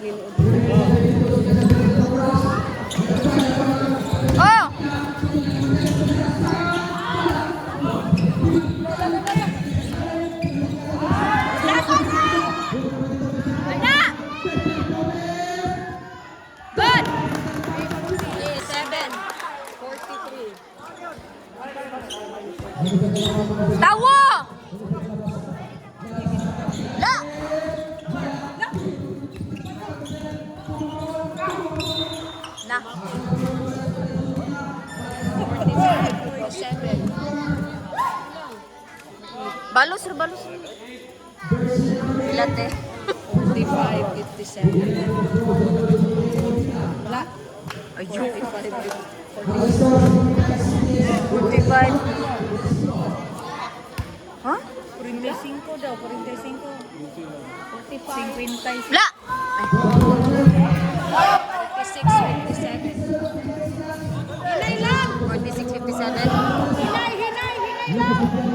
maninood. Oh! Good! 43. Tawo! La! Na. 47. Balos, balos. Ilate. 45, 57. Wala. Ayun. 45. 45. Ha? 45 daw, 45. 55. La! 46, 57. Hinay lang! 46, 57. Hinay lang!